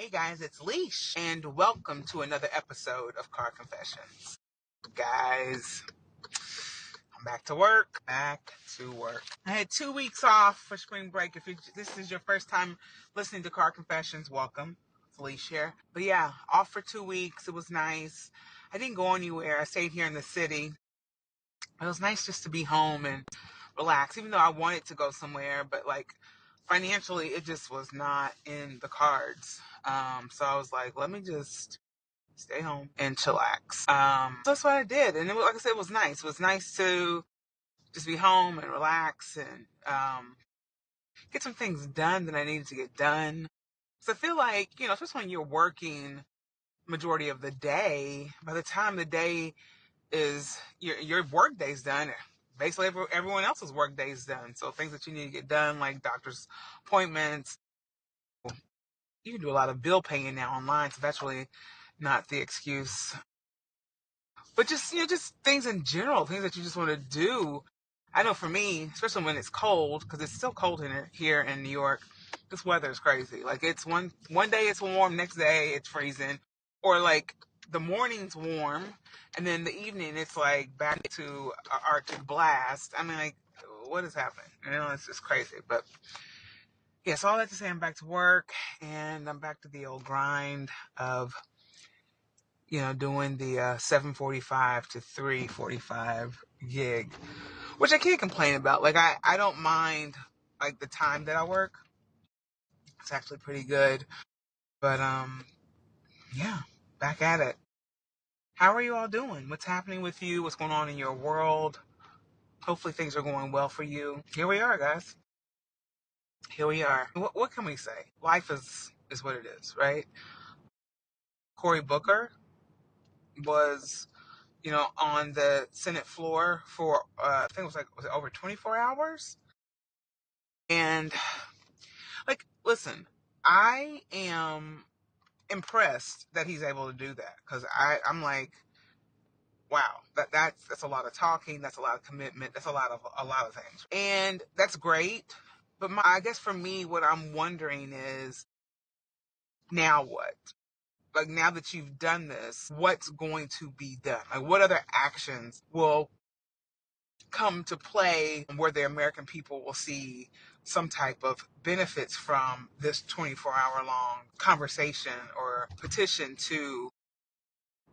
Hey guys, it's Leesh, and welcome to another episode of Car Confessions. Guys, I'm back to work. I had 2 weeks off for spring break. If this is your first time listening to Car Confessions, welcome. It's Leesh here. But yeah, off for 2 weeks. It was nice. I didn't go anywhere. I stayed here in the city. It was nice just to be home and relax, even though I wanted to go somewhere, but like financially, it just was not in the cards. So I was like, let me just stay home and chillax. So that's what I did. And like I said, it was nice. It was nice to just be home and relax and get some things done that I needed to get done. So I feel like, especially when you're working majority of the day, by the time the day is, your work day's done, basically everyone else's work day's done. So things that you need to get done, like doctor's appointments, you can do a lot of bill paying now online, so that's really not the excuse. But just things in general, things that you just want to do. I know for me, especially when it's cold, because it's still cold here in New York. This weather is crazy. Like it's one day it's warm, next day it's freezing, or like the morning's warm, and then the evening it's like back to Arctic blast. I mean, like, what is happening? It's just crazy. But yeah, so all that to say, I'm back to work, and I'm back to the old grind of doing the 7:45 to 3:45 gig, which I can't complain about. Like I don't mind like the time that I work. It's actually pretty good. But yeah, back at it. How are you all doing? What's happening with you? What's going on in your world? Hopefully things are going well for you. Here we are, guys. Here we are. What can we say? Life is what it is, right? Cory Booker was on the Senate floor for I think it was it over 24 hours. And like, listen, I am impressed that he's able to do that, because I'm like, wow, that's a lot of talking, that's a lot of commitment, that's a lot of things, and that's great. But I guess for me, what I'm wondering is, now what? Like, now that you've done this, what's going to be done? Like, what other actions will come to play where the American people will see some type of benefits from this 24-hour long conversation or petition to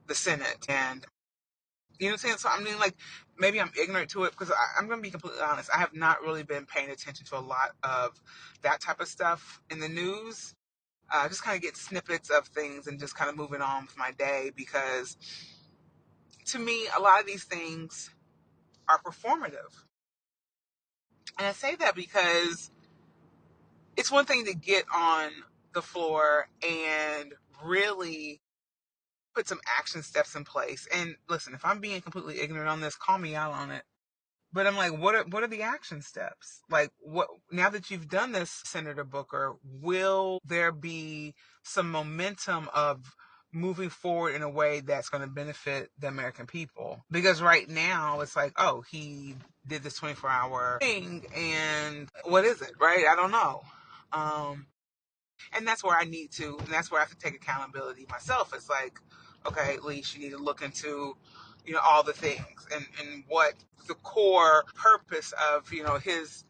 the Senate? And you know what I'm saying? So I mean, like, maybe I'm ignorant to it, because I'm going to be completely honest. I have not really been paying attention to a lot of that type of stuff in the news. Just kind of get snippets of things and just kind of moving on with my day, because to me, a lot of these things are performative. And I say that because it's one thing to get on the floor and really put some action steps in place. And listen, if I'm being completely ignorant on this, call me out on it. But I'm like, what are the action steps? Like, what, now that you've done this, Senator Booker, will there be some momentum of moving forward in a way that's going to benefit the American people? Because right now it's like, oh, he did this 24-hour thing, and what is it, right? I don't know. And that's where and that's where I have to take accountability myself. It's like, okay, at least you need to look into, all the things, and what the core purpose of, his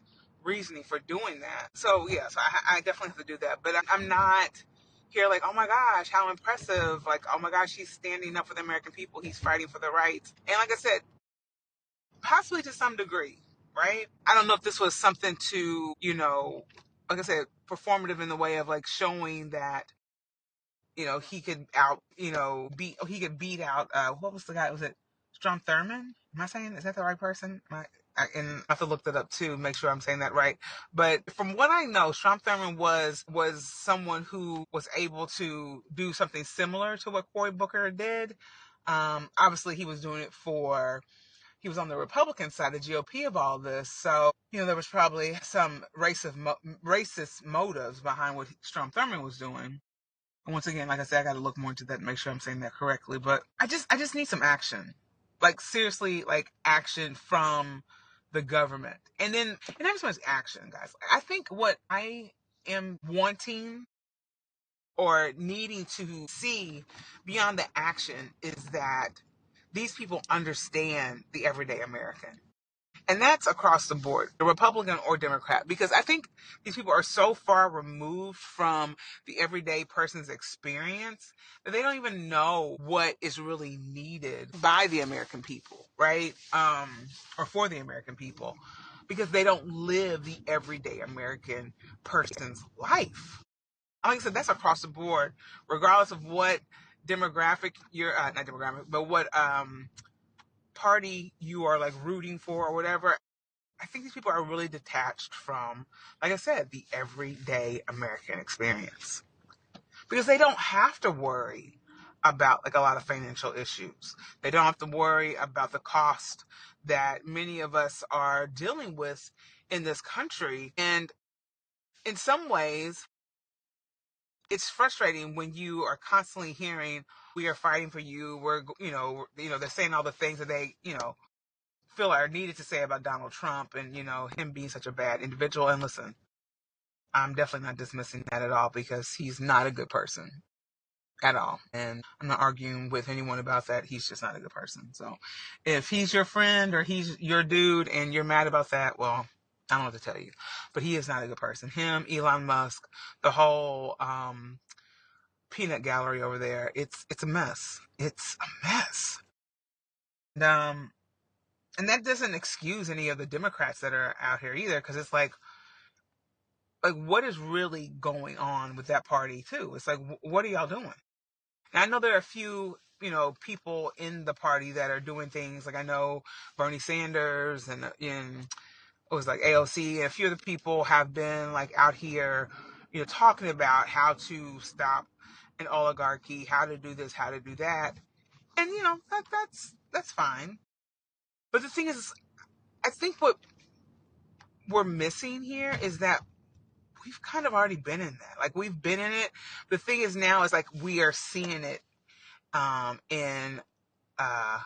reasoning for doing that. So yeah, so I definitely have to do that. But I'm not here like, oh my gosh, how impressive. Like, oh my gosh, he's standing up for the American people. He's fighting for the rights. And like I said, possibly to some degree, right? I don't know if this was something to, like I said, performative in the way of like showing that, he could beat out, what was the guy? Was it Strom Thurmond? Am I saying, is that the right person? And I have to look that up too, make sure I'm saying that right. But from what I know, Strom Thurmond was someone who was able to do something similar to what Cory Booker did. Obviously, he was on the Republican side, the GOP, of all this. So, there was probably some racist motives behind what Strom Thurmond was doing. And once again, like I said, I got to look more into that and make sure I'm saying that correctly. But I just need some action. Like, seriously, like, action from the government. And not so much action, guys. I think what I am wanting or needing to see beyond the action is that these people understand the everyday American. And that's across the board, the Republican or Democrat, because I think these people are so far removed from the everyday person's experience that they don't even know what is really needed by the American people, right? Or for the American people, because they don't live the everyday American person's life. Like I said, that's across the board, regardless of what demographic you're, not demographic, but what party you are like rooting for or whatever. I think these people are really detached from, like I said, the everyday American experience. Because they don't have to worry about like a lot of financial issues. They don't have to worry about the cost that many of us are dealing with in this country. And in some ways, it's frustrating when you are constantly hearing, we are fighting for you. They're saying all the things that they, feel are needed to say about Donald Trump and, him being such a bad individual. And listen, I'm definitely not dismissing that at all because he's not a good person at all. And I'm not arguing with anyone about that. He's just not a good person. So if he's your friend or he's your dude and you're mad about that, well, I don't know what to tell you. But he is not a good person. Him, Elon Musk, the whole peanut gallery over there, it's a mess. It's a mess. And that doesn't excuse any of the Democrats that are out here either, because it's like what is really going on with that party too? It's like, what are y'all doing? And I know there are a few, people in the party that are doing things. Like I know Bernie Sanders and it was like AOC, and a few of the people have been like out here, talking about how to stop an oligarchy, how to do this, how to do that, and that's fine. But the thing is, I think what we're missing here is that we've kind of already been in that. Like we've been in it. The thing is now is like we are seeing it in uh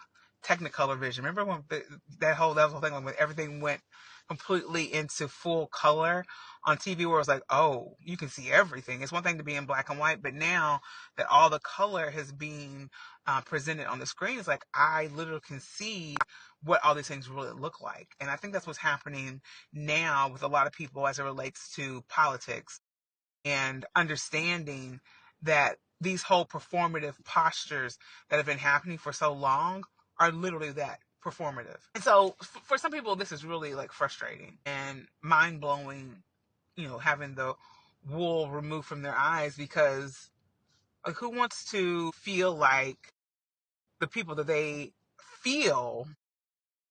Technicolor vision. Remember when that whole thing when everything went completely into full color on TV, where it was like, oh, you can see everything. It's one thing to be in black and white, but now that all the color has been presented on the screen, it's like I literally can see what all these things really look like. And I think that's what's happening now with a lot of people as it relates to politics and understanding that these whole performative postures that have been happening for so long are literally that, performative. And so for some people, this is really like frustrating and mind blowing, having the wool removed from their eyes, because like who wants to feel like the people that they feel,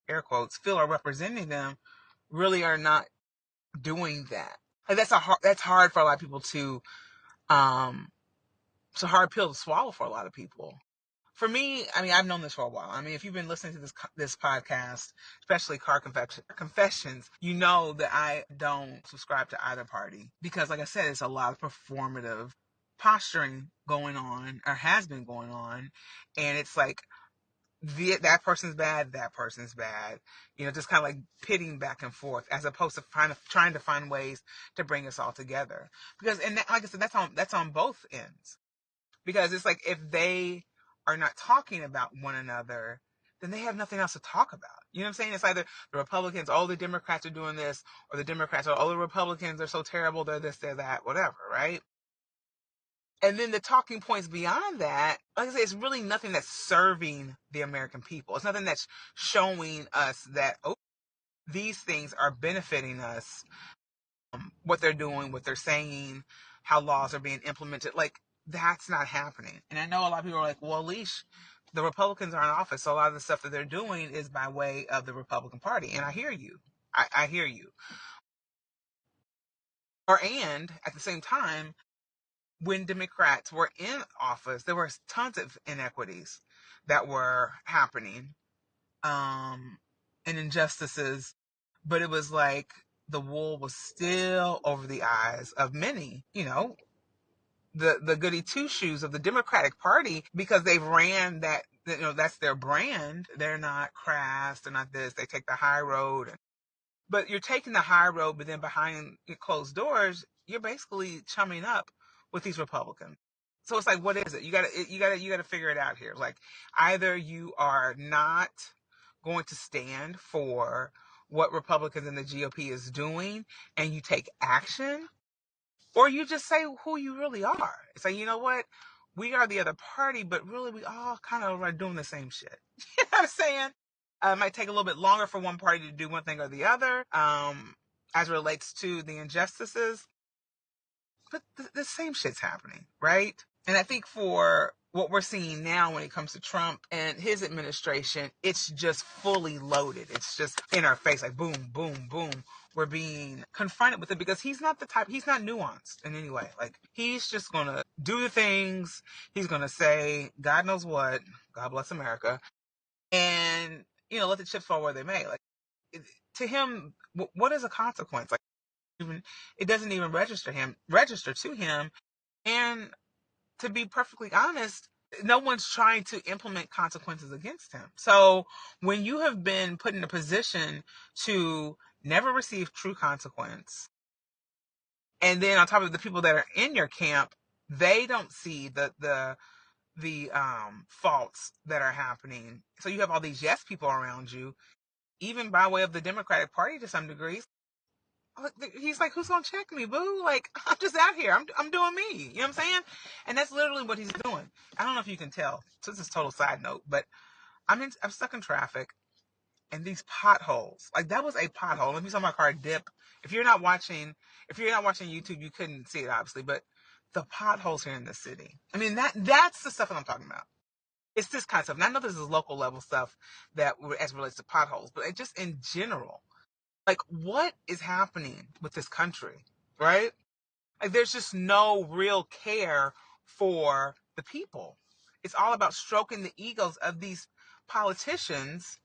air quotes, feel are representing them really are not doing that. Like that's hard for a lot of people to it's a hard pill to swallow for a lot of people. For me, I mean, I've known this for a while. I mean, if you've been listening to this podcast, especially Car Confessions, you know that I don't subscribe to either party because, like I said, it's a lot of performative posturing going on, or has been going on, and it's like that person's bad, that person's bad. Just kind of like pitting back and forth, as opposed to trying to find ways to bring us all together. Because, and like I said, that's on both ends. Because it's like if they are not talking about one another, then they have nothing else to talk about. You know what I'm saying? It's either the Republicans, oh, the Democrats are doing this, or the Democrats are, oh, the Republicans are so terrible, they're this, they're that, whatever, right? And then the talking points beyond that, like I say, it's really nothing that's serving the American people. It's nothing that's showing us that, oh, these things are benefiting us, what they're doing, what they're saying, how laws are being implemented. Like, that's not happening. And I know a lot of people are like, well, Leesh, the Republicans are in office, so a lot of the stuff that they're doing is by way of the Republican Party. And I hear you. I hear you. And at the same time, when Democrats were in office, there were tons of inequities that were happening, and injustices, but it was like the wool was still over the eyes of many, the goody two shoes of the Democratic Party, because they've ran that, that's their brand. They're not crass, they're not this, they take the high road. But you're taking the high road, but then behind closed doors, you're basically chumming up with these Republicans. So it's like, what is it? You gotta figure it out here. Like, either you are not going to stand for what Republicans and the GOP is doing and you take action, or you just say who you really are. It's like, you know what? We are the other party, but really we all kind of are doing the same shit. You know what I'm saying? It might take a little bit longer for one party to do one thing or the other, as it relates to the injustices, but the same shit's happening, right? And I think for what we're seeing now when it comes to Trump and his administration, it's just fully loaded. It's just in our face, like boom, boom, boom. We're being confronted with it because he's not he's not nuanced in any way. Like, he's just gonna do the things, he's gonna say, God knows what, God bless America, and, let the chips fall where they may. Like, to him, what is a consequence? Like, even, it doesn't even register to him. And to be perfectly honest, no one's trying to implement consequences against him. So when you have been put in a position to never receive true consequence, and then on top of the people that are in your camp, they don't see the faults that are happening. So you have all these yes people around you, even by way of the Democratic Party to some degree. He's like, who's gonna check me, boo? Like, I'm just out here. I'm doing me. You know what I'm saying? And that's literally what he's doing. I don't know if you can tell. So this is a total side note, but I'm stuck in traffic, and these potholes. Like, that was a pothole. If you saw my car dip, if you're not watching YouTube, you couldn't see it obviously, but the potholes here in the city. I mean, that's the stuff that I'm talking about. It's this kind of stuff. And I know this is local level stuff that as it relates to potholes, but just in general. Like, what is happening with this country, right? Like, there's just no real care for the people. It's all about stroking the egos of these politicians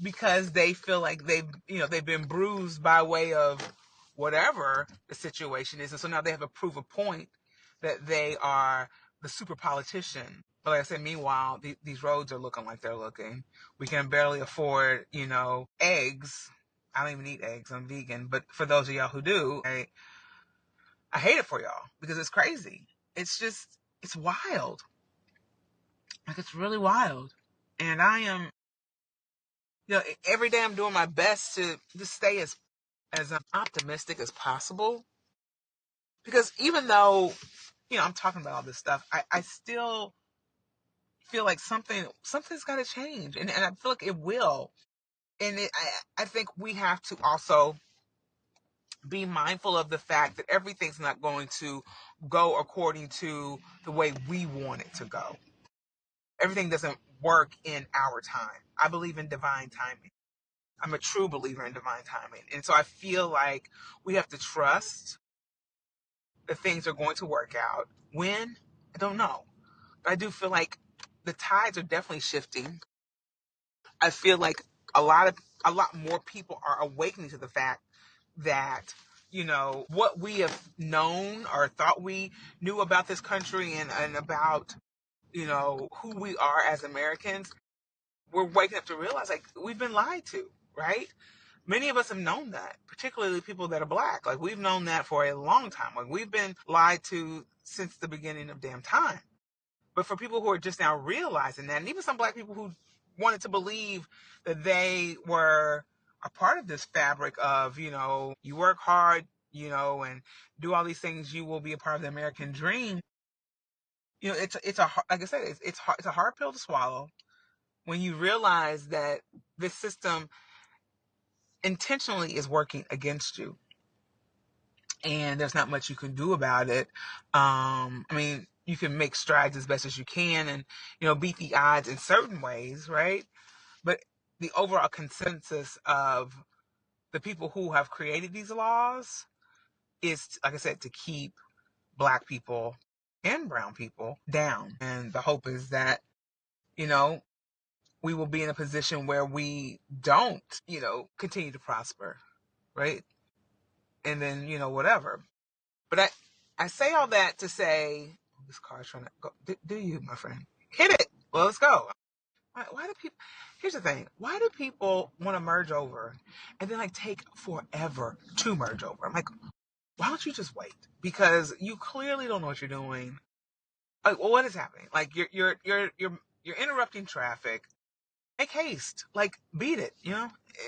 because they feel like they've been bruised by way of whatever the situation is, and so now they have to prove a point that they are the super politician. But like I said, meanwhile, these roads are looking like they're looking. We can barely afford, eggs. I don't even eat eggs. I'm vegan. But for those of y'all who do, I hate it for y'all because it's crazy. It's wild. Like, it's really wild. And I am, every day I'm doing my best to just stay as optimistic as possible. Because even though, I'm talking about all this stuff, I still feel like something's got to change. And I feel like it will. And I think we have to also be mindful of the fact that everything's not going to go according to the way we want it to go. Everything doesn't work in our time. I believe in divine timing. I'm a true believer in divine timing. And so I feel like we have to trust that things are going to work out. When? I don't know. But I do feel like the tides are definitely shifting. I feel like a lot more people are awakening to the fact that, what we have known or thought we knew about this country and about, who we are as Americans, we're waking up to realize, like, we've been lied to, right? Many of us have known that, particularly people that are black. Like, we've known that for a long time. Like, we've been lied to since the beginning of damn time. But for people who are just now realizing that, and even some black people who wanted to believe that they were a part of this fabric of, you work hard, and do all these things, you will be a part of the American dream. Like I said, it's a hard pill to swallow when you realize that this system intentionally is working against you, and there's not much you can do about it. I mean, you can make strides as best as you can and, beat the odds in certain ways, right? But the overall consensus of the people who have created these laws is, like I said, to keep black people and brown people down. And the hope is that, we will be in a position where we don't, continue to prosper, right? And then, whatever. But I say all that to say, this car's trying to go. Do you, my friend? Hit it. Well, let's go. Why do people? Here's the thing. Why do people want to merge over, and then like take forever to merge over? I'm like, why don't you just wait? Because you clearly don't know what you're doing. Like, well, what is happening? Like, you're interrupting traffic. Make haste. Like, beat it.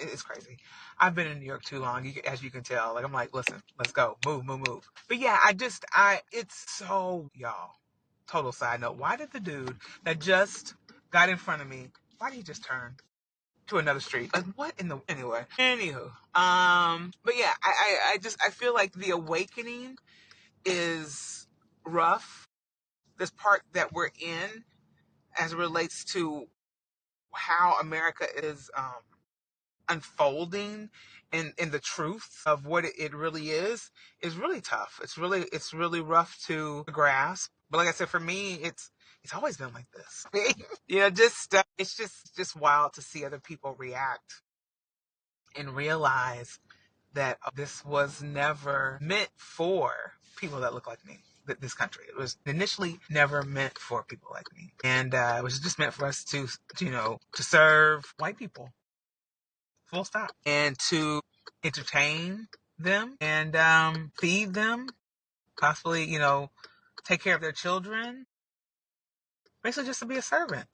It's crazy. I've been in New York too long, as you can tell. Like, I'm like, listen, let's go, move, move, move. But yeah, it's so, y'all. Total side note. Why did the dude that just got in front of me? Why did he just turn to another street? Like, what in the anyway? Anywho, but yeah, I feel like the awakening is rough. This part that we're in, as it relates to how America is unfolding in the truth of what it really is really tough. It's really rough to grasp. But like I said, for me, it's always been like this. Just it's just wild to see other people react and realize that this was never meant for people that look like me. This country, it was initially never meant for people like me, and it was just meant for us to serve white people, full stop, and to entertain them and feed them, possibly take care of their children, basically just to be a servant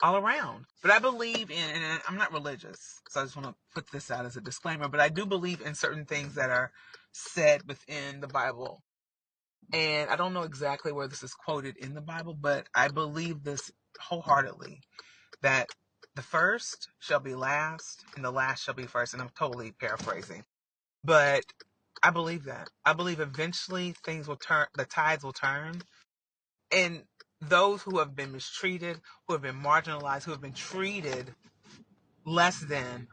all around. But I believe and I'm not religious, so I just want to put this out as a disclaimer, but I do believe in certain things that are said within the Bible. And I don't know exactly where this is quoted in the Bible, but I believe this wholeheartedly, that the first shall be last and the last shall be first. And I'm totally paraphrasing, but I believe that. I believe eventually things will turn, the tides will turn, and those who have been mistreated, who have been marginalized, who have been treated less than,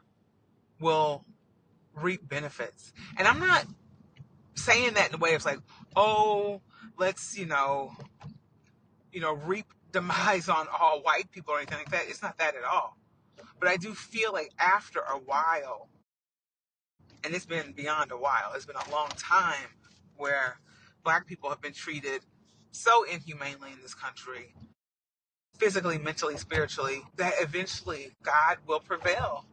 will reap benefits. And I'm not saying that in a way of like, oh, let's, reap demise on all white people or anything like that. It's not that at all. But I do feel like after a while, and it's been beyond a while, it's been a long time where black people have been treated so inhumanely in this country, physically, mentally, spiritually, that eventually God will prevail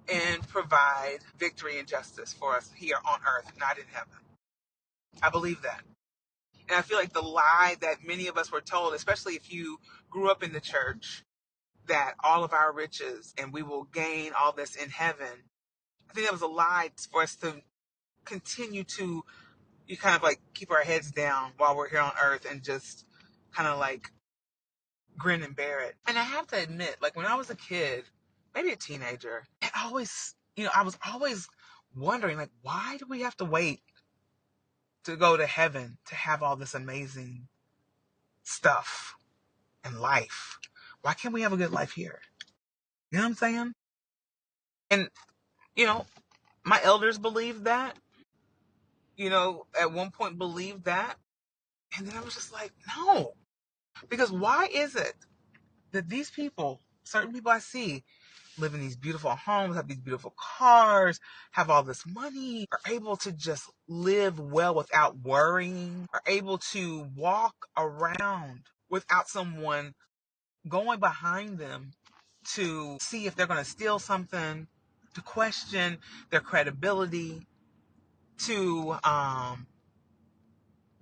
and provide victory and justice for us here on earth, not in heaven. I believe that. And I feel like the lie that many of us were told, especially if you grew up in the church, that all of our riches and we will gain all this in heaven. I think that was a lie for us to continue to you kind of like keep our heads down while we're here on earth and just kind of like grin and bear it. And I have to admit, like when I was a kid, maybe a teenager, I was always wondering, like, why do we have to wait to go to heaven to have all this amazing stuff in life? Why can't we have a good life here? You know what I'm saying? And, you know, my elders believed that, at one point believed that. And then I was just like, no. Because why is it that these people, certain people I see, live in these beautiful homes, have these beautiful cars, have all this money, are able to just live well without worrying, are able to walk around without someone going behind them to see if they're going to steal something, to question their credibility, to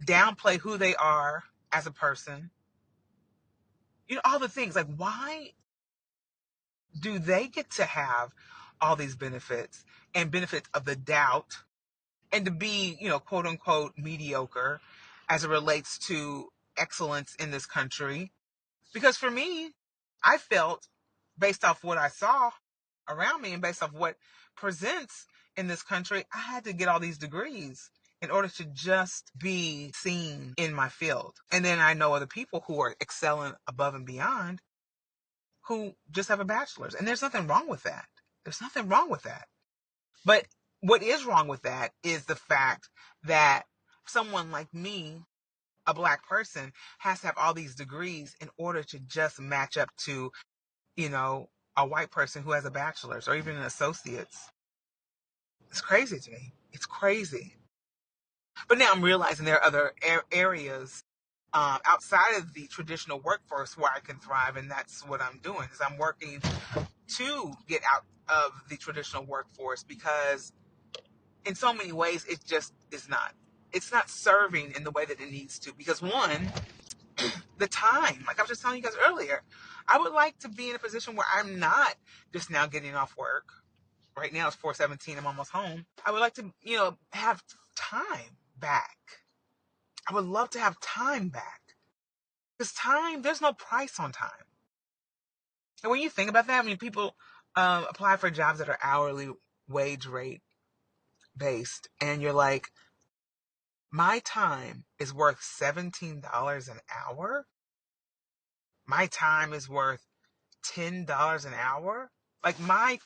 downplay who they are as a person. All the things. Like, why do they get to have all these benefits and benefits of the doubt and to be, quote unquote, mediocre as it relates to excellence in this country? Because for me, I felt, based off what I saw around me and based off what presents in this country, I had to get all these degrees in order to just be seen in my field. And then I know other people who are excelling above and beyond who just have a bachelor's. And there's nothing wrong with that. There's nothing wrong with that. But what is wrong with that is the fact that someone like me, a black person, has to have all these degrees in order to just match up to, a white person who has a bachelor's or even an associate's. It's crazy to me. It's crazy. But now I'm realizing there are other areas outside of the traditional workforce where I can thrive, and that's what I'm doing. Is I'm working to get out of the traditional workforce because in so many ways it just is not. it's not serving in the way that it needs to. Because one, the time, like I was just telling you guys earlier, I would like to be in a position where I'm not just now getting off work. Right now it's 4:17. I'm almost home. I would like to, have time back. I would love to have time back. Because time, there's no price on time. And when you think about that, I mean, people apply for jobs that are hourly wage rate based, and you're like, my time is worth $17 an hour. My time is worth $10 an hour. Like my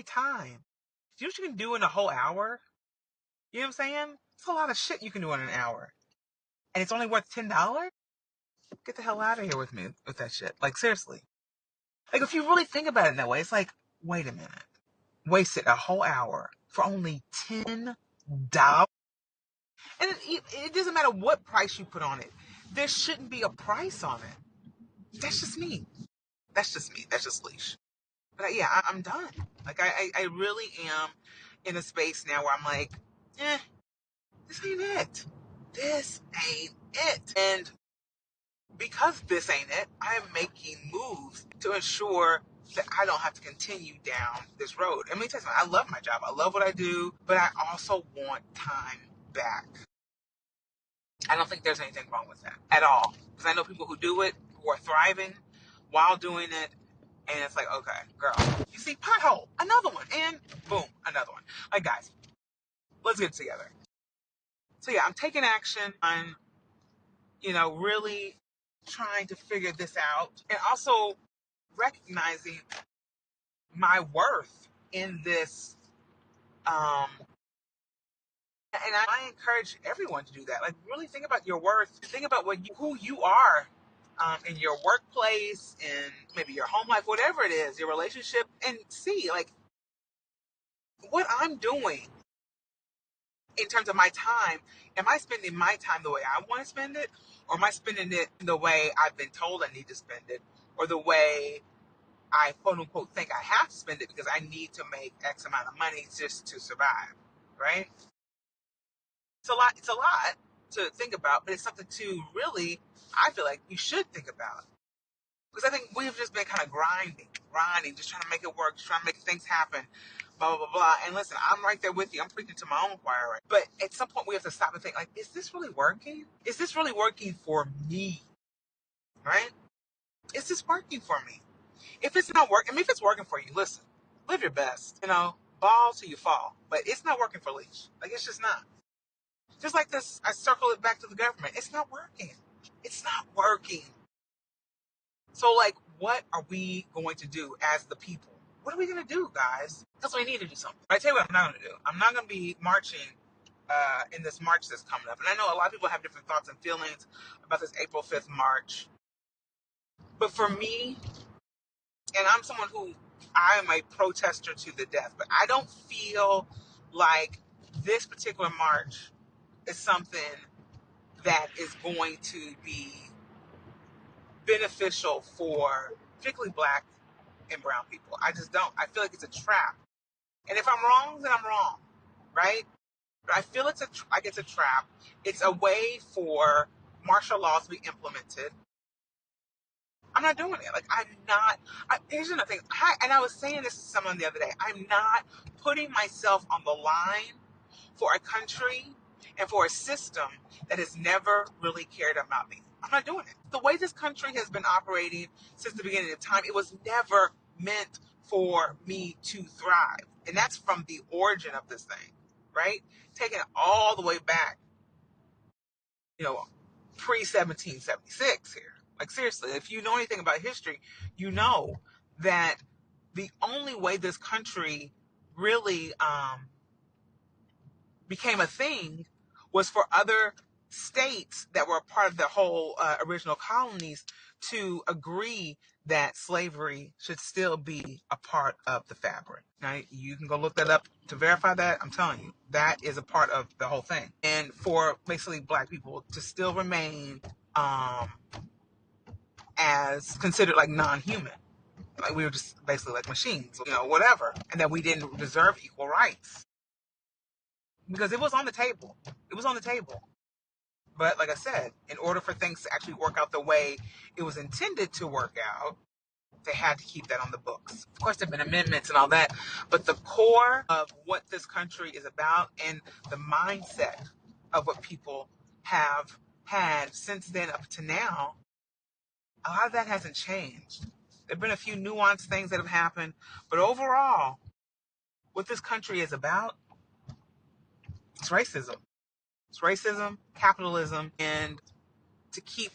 time. Do you know what you can do in a whole hour? You know what I'm saying? It's a lot of shit you can do in an hour, and it's only worth $10. Get the hell out of here with me with that shit. Like seriously. Like if you really think about it in that way, it's like, wait a minute. Wasted a whole hour for only $10. And it doesn't matter what price you put on it. There shouldn't be a price on it. That's just me. That's just me. That's just Leesh. But yeah, I'm done. Like I really am in a space now where I'm like, this ain't it. This ain't it. And because this ain't it, I am making moves to ensure that I don't have to continue down this road. And let me tell you something, I love my job. I love what I do, but I also want time back. I don't think there's anything wrong with that at all. Because I know people who do it, who are thriving while doing it, and it's like, okay, girl, you see, pothole, another one, and boom, another one. Like, guys, let's get it together. So yeah, I'm taking action on, really trying to figure this out, and also recognizing my worth in this. And I encourage everyone to do that. Like, really think about your worth. Think about who you are in your workplace, in maybe your home life, whatever it is, your relationship, and see like what I'm doing in terms of my time. Am I spending my time the way I want to spend it, or am I spending it the way I've been told I need to spend it, or the way I quote unquote think I have to spend it because I need to make X amount of money just to survive, right? It's a lot to think about, but it's something to really, I feel like you should think about. Because I think we've just been kind of grinding, just trying to make it work, just trying to make things happen, blah, blah, blah, blah. And listen, I'm right there with you. I'm preaching to my own choir, right? But at some point we have to stop and think, like, is this really working? Is this really working for me? Right? Is this working for me? If it's not working, I mean, if it's working for you, listen, live your best, ball till you fall. But it's not working for Leesh. Like, it's just not. Just like this, I circle it back to the government. It's not working. It's not working. So, like, what are we going to do as the people? What are we going to do, guys? Because we need to do something. But I tell you what I'm not going to do. I'm not going to be marching in this march that's coming up. And I know a lot of people have different thoughts and feelings about this April 5th march. But for me, and I'm someone who, I am a protester to the death, but I don't feel like this particular march is something that is going to be beneficial for particularly black and brown people. I just don't. I feel like it's a trap. And if I'm wrong, then I'm wrong, right? But I feel it's a trap. It's a way for martial law to be implemented. I'm not doing it. Like, I'm not. Here's another thing. And I was saying this to someone the other day. I'm not putting myself on the line for a country and for a system that has never really cared about me. I'm not doing it. The way this country has been operating since the beginning of time, it was never meant for me to thrive. And that's from the origin of this thing, right? Taking it all the way back, pre-1776 here. Like, seriously, if you know anything about history, you know that the only way this country really became a thing was for other states that were a part of the whole original colonies to agree that slavery should still be a part of the fabric. Now, you can go look that up to verify that. I'm telling you, that is a part of the whole thing. And for basically black people to still remain as considered like non-human. Like, we were just basically like machines, whatever. And that we didn't deserve equal rights. because it was on the table. It was on the table. But like I said, in order for things to actually work out the way it was intended to work out, they had to keep that on the books. Of course, there have been amendments and all that, but the core of what this country is about and the mindset of what people have had since then up to now, a lot of that hasn't changed. There have been a few nuanced things that have happened, but overall, what this country is about is racism. It's racism, capitalism, and to keep,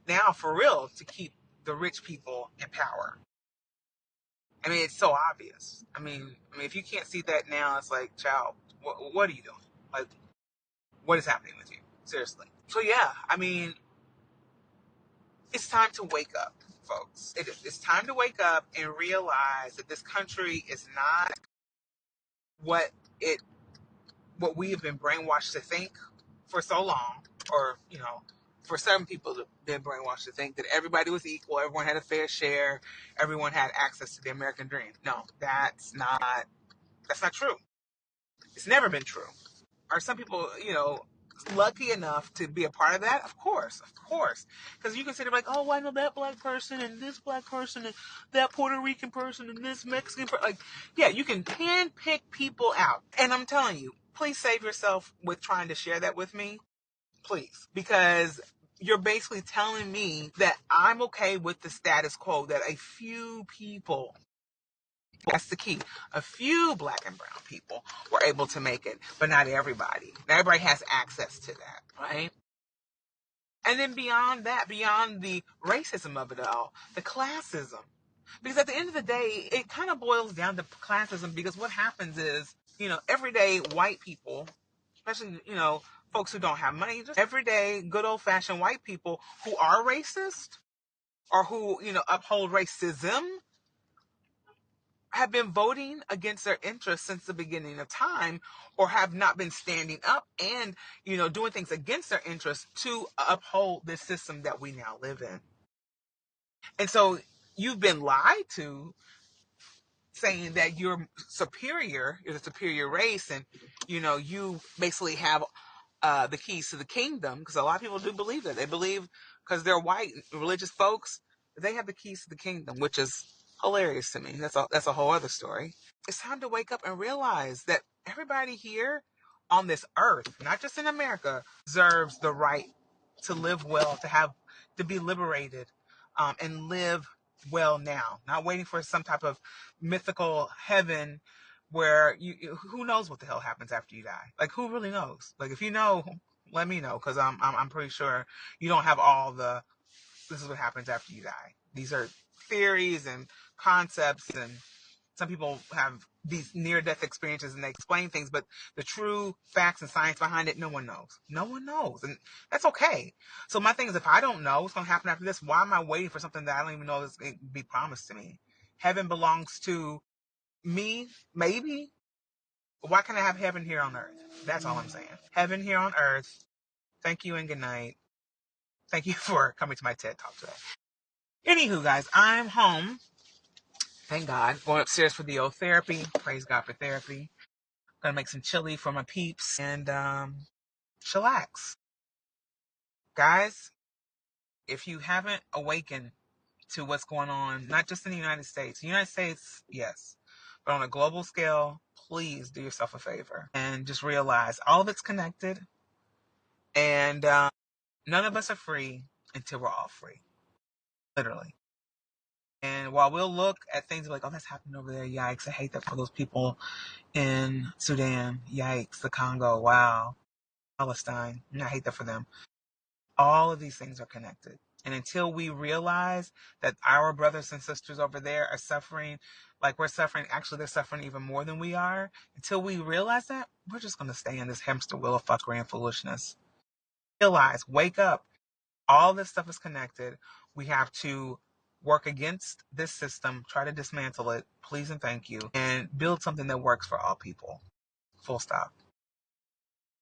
now for real, to keep the rich people in power. I mean, it's so obvious. I mean, if you can't see that now, it's like, child, what are you doing? Like, what is happening with you? Seriously. So yeah, I mean, it's time to wake up, folks. It is. It's time to wake up and realize that this country is not what it what we have been brainwashed to think for so long, or for some people have been brainwashed to think that everybody was equal, everyone had a fair share, everyone had access to the American dream. No, that's not true. It's never been true. Are some people, lucky enough to be a part of that? Of course. Because you consider like, oh, I know that black person and this black person and that Puerto Rican person and this Mexican person. Like, yeah, you can handpick people out. And I'm telling you, please save yourself with trying to share that with me. Please. Because you're basically telling me that I'm okay with the status quo, that a few people, that's the key. A few black and brown people were able to make it, but not everybody. Not everybody has access to that, right? And then beyond that, beyond the racism of it all, the classism. Because at the end of the day, it kind of boils down to classism, because what happens is, everyday white people, especially, folks who don't have money, just everyday good old fashioned white people who are racist or who, uphold racism, have been voting against their interests since the beginning of time, or have not been standing up and, doing things against their interests to uphold this system that we now live in. And so you've been lied to, saying that you're the superior race, and, you basically have the keys to the kingdom, because a lot of people do believe that. They believe, because they're white, religious folks, they have the keys to the kingdom, which is hilarious to me. That's a whole other story. It's time to wake up and realize that everybody here on this earth, not just in America, deserves the right to live well, to be liberated, and live well now. Not waiting for some type of mythical heaven where who knows what the hell happens after you die. Like, who really knows? Like, if you know, let me know, because I'm pretty sure you don't have all the, this is what happens after you die. These are theories and concepts, and some people have these near-death experiences and they explain things, but the true facts and science behind it, no one knows. No one knows, and that's okay. So my thing is, if I don't know what's going to happen after this, why am I waiting for something that I don't even know is going to be promised to me? Heaven belongs to me, maybe. Why can't I have heaven here on earth? That's all I'm saying. Heaven here on earth. Thank you and good night. Thank you for coming to my TED Talk today. Anywho, guys, I'm home. Thank God. Going upstairs for the old therapy. Praise God for therapy. Gonna make some chili for my peeps and chillax. Guys, if you haven't awakened to what's going on, not just in the United States, yes, but on a global scale, please do yourself a favor and just realize all of it's connected, and none of us are free until we're all free. Literally. And while we'll look at things like, oh, that's happening over there, yikes, I hate that for those people in Sudan, yikes, the Congo, wow, Palestine, I hate that for them. All of these things are connected. And until we realize that our brothers and sisters over there are suffering like we're suffering, actually they're suffering even more than we are, until we realize that, we're just going to stay in this hamster wheel of fuckery and foolishness. Realize, wake up. All this stuff is connected. We have to work against this system, try to dismantle it, please and thank you, and build something that works for all people. Full stop.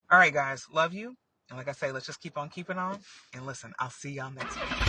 All right, guys. Love you. And like I say, let's just keep on keeping on. And listen, I'll see y'all next week.